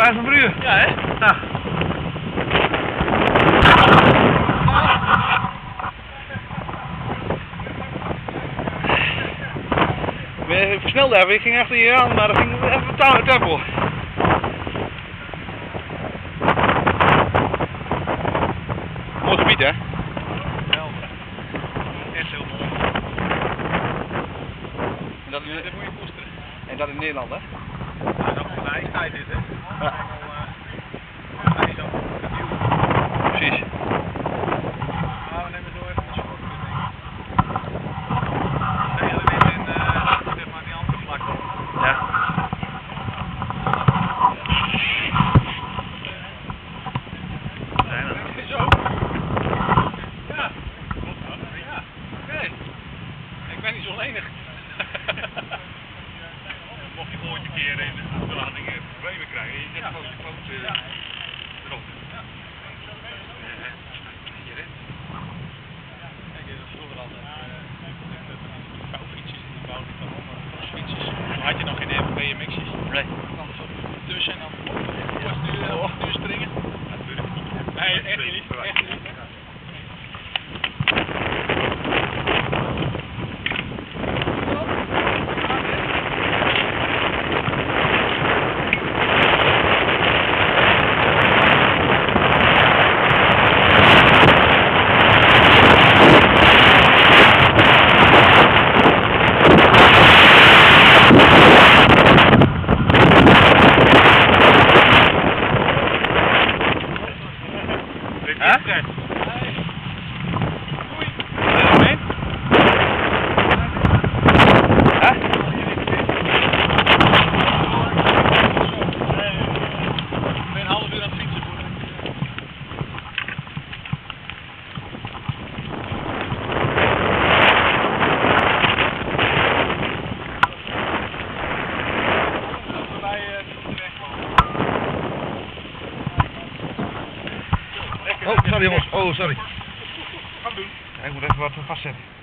150 per uur. Ja, hè? Ja. Ik versnelde even, ik ging achter je aan, maar dat ging even tempo. Mooi gebied, hè? Geweldig. Echt heel mooi. En dat, Dat moet je koesteren. en dat in Nederland, hè? Ja, dat is een ijstijd dit, hè? Ja. Precies. Nou, we nemen zo even een schot, denk ik. De hele wind in, zeg maar, die andere vlakte. Ja. Zijn er? Zo. Ja. Klopt dat? Ja. Oké. Ik ben niet zo lenig. Mocht je ooit een keer in de aflading problemen krijgen, je zet gewoon je poot erop. Ja. Hierin. Kijk, dat is vroeger altijd vouwfietsjes in de bouw, niet allemaal, maar crossfietsjes. Toen had je nog geen BMX'jes. Nee. Dan zo tussen en dan nu springen. Dat durf ik niet. Nee, echt niet. Echt niet. Hè? Oh, sorry jongens. Oh, sorry. Gaan doen. Ja, ik moet even wat vastzetten.